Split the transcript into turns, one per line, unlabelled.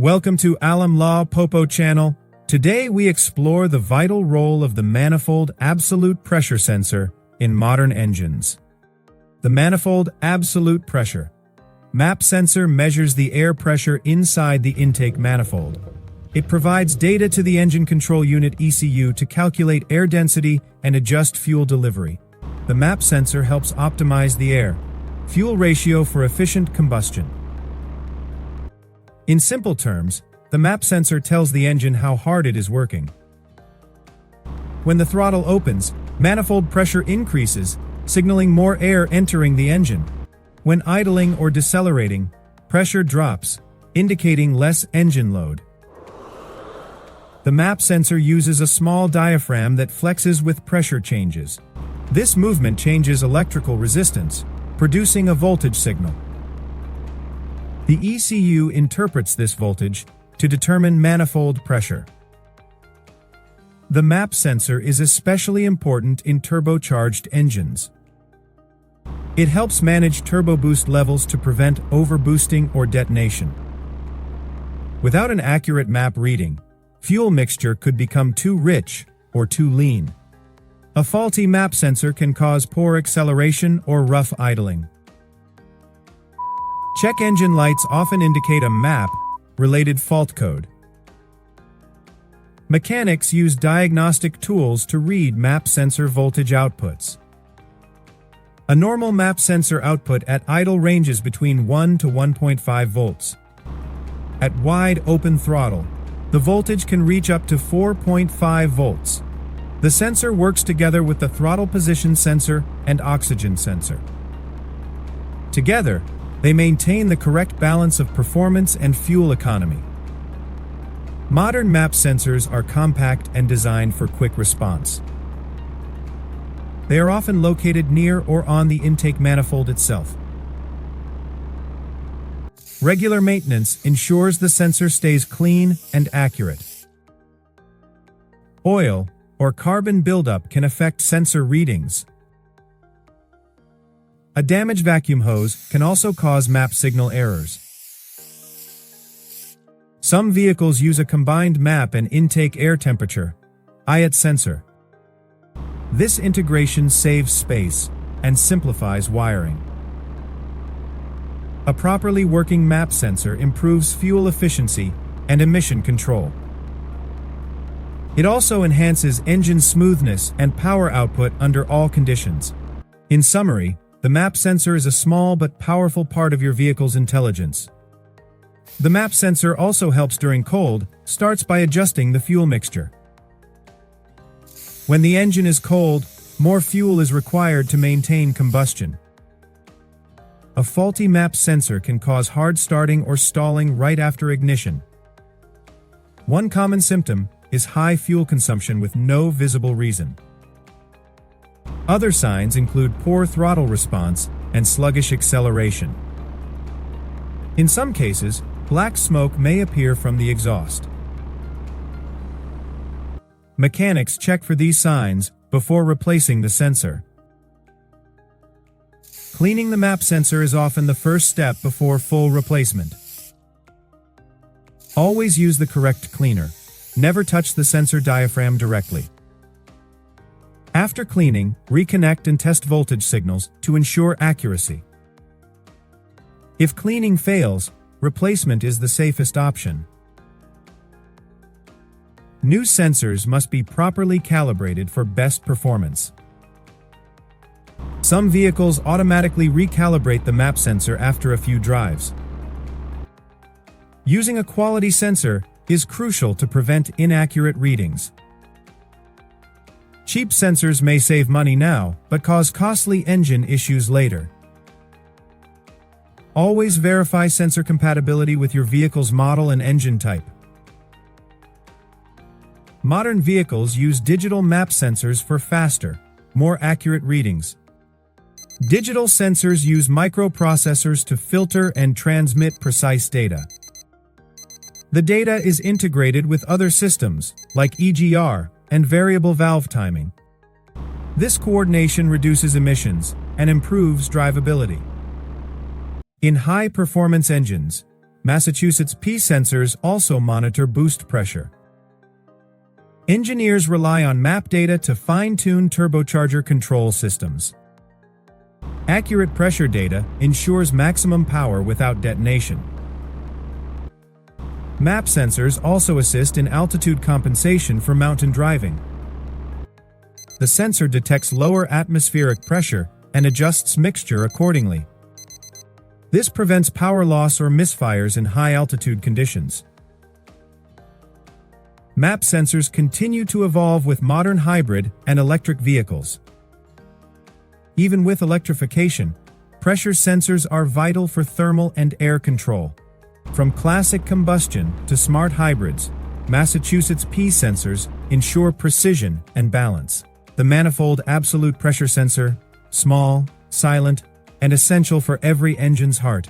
Welcome to Lawe Popo channel. Today we explore the vital role of the Manifold Absolute Pressure sensor in modern engines. The Manifold Absolute Pressure MAP sensor measures the air pressure inside the intake manifold. It provides data to the engine control unit ECU to calculate air density and adjust fuel delivery. The MAP sensor helps optimize the air-fuel ratio for efficient combustion. In simple terms, the MAP sensor tells the engine how hard it is working. When the throttle opens, manifold pressure increases, signaling more air entering the engine. When idling or decelerating, pressure drops, indicating less engine load. The MAP sensor uses a small diaphragm that flexes with pressure changes. This movement changes electrical resistance, producing a voltage signal. The ECU interprets this voltage to determine manifold pressure. The MAP sensor is especially important in turbocharged engines. It helps manage turbo boost levels to prevent overboosting or detonation. Without an accurate MAP reading, fuel mixture could become too rich or too lean. A faulty MAP sensor can cause poor acceleration or rough idling. Check engine lights often indicate a MAP-related fault code. Mechanics use diagnostic tools to read MAP sensor voltage outputs. A normal MAP sensor output at idle ranges between 1 to 1.5 volts. At wide open throttle, the voltage can reach up to 4.5 volts. The sensor works together with the throttle position sensor and oxygen sensor. Together, they maintain the correct balance of performance and fuel economy. Modern MAP sensors are compact and designed for quick response. They are often located near or on the intake manifold itself. Regular maintenance ensures the sensor stays clean and accurate. Oil or carbon buildup can affect sensor readings. A damaged vacuum hose can also cause MAP signal errors. Some vehicles use a combined MAP and intake air temperature (IAT) sensor. This integration saves space and simplifies wiring. A properly working MAP sensor improves fuel efficiency and emission control. It also enhances engine smoothness and power output under all conditions. In summary, the MAP sensor is a small but powerful part of your vehicle's intelligence. The MAP sensor also helps during cold starts by adjusting the fuel mixture. When the engine is cold, more fuel is required to maintain combustion. A faulty MAP sensor can cause hard starting or stalling right after ignition. One common symptom is high fuel consumption with no visible reason. Other signs include poor throttle response and sluggish acceleration. In some cases, black smoke may appear from the exhaust. Mechanics check for these signs before replacing the sensor. Cleaning the MAP sensor is often the first step before full replacement. Always use the correct cleaner. Never touch the sensor diaphragm directly. After cleaning, reconnect and test voltage signals to ensure accuracy. If cleaning fails, replacement is the safest option. New sensors must be properly calibrated for best performance. Some vehicles automatically recalibrate the MAP sensor after a few drives. Using a quality sensor is crucial to prevent inaccurate readings. Cheap sensors may save money now, but cause costly engine issues later. Always verify sensor compatibility with your vehicle's model and engine type. Modern vehicles use digital MAP sensors for faster, more accurate readings. Digital sensors use microprocessors to filter and transmit precise data. The data is integrated with other systems, like EGR, and variable valve timing. This coordination reduces emissions and improves drivability. In high-performance engines, Massachusetts P sensors also monitor boost pressure. Engineers rely on map data to fine-tune turbocharger control systems. Accurate pressure data ensures maximum power without detonation. Map sensors also assist in altitude compensation for mountain driving. The sensor detects lower atmospheric pressure and adjusts mixture accordingly. This prevents power loss or misfires in high-altitude conditions. Map sensors continue to evolve with modern hybrid and electric vehicles. Even with electrification, pressure sensors are vital for thermal and air control. From classic combustion to smart hybrids, Massachusetts P sensors ensure precision and balance. The Manifold Absolute Pressure sensor, small, silent, and essential for every engine's heart.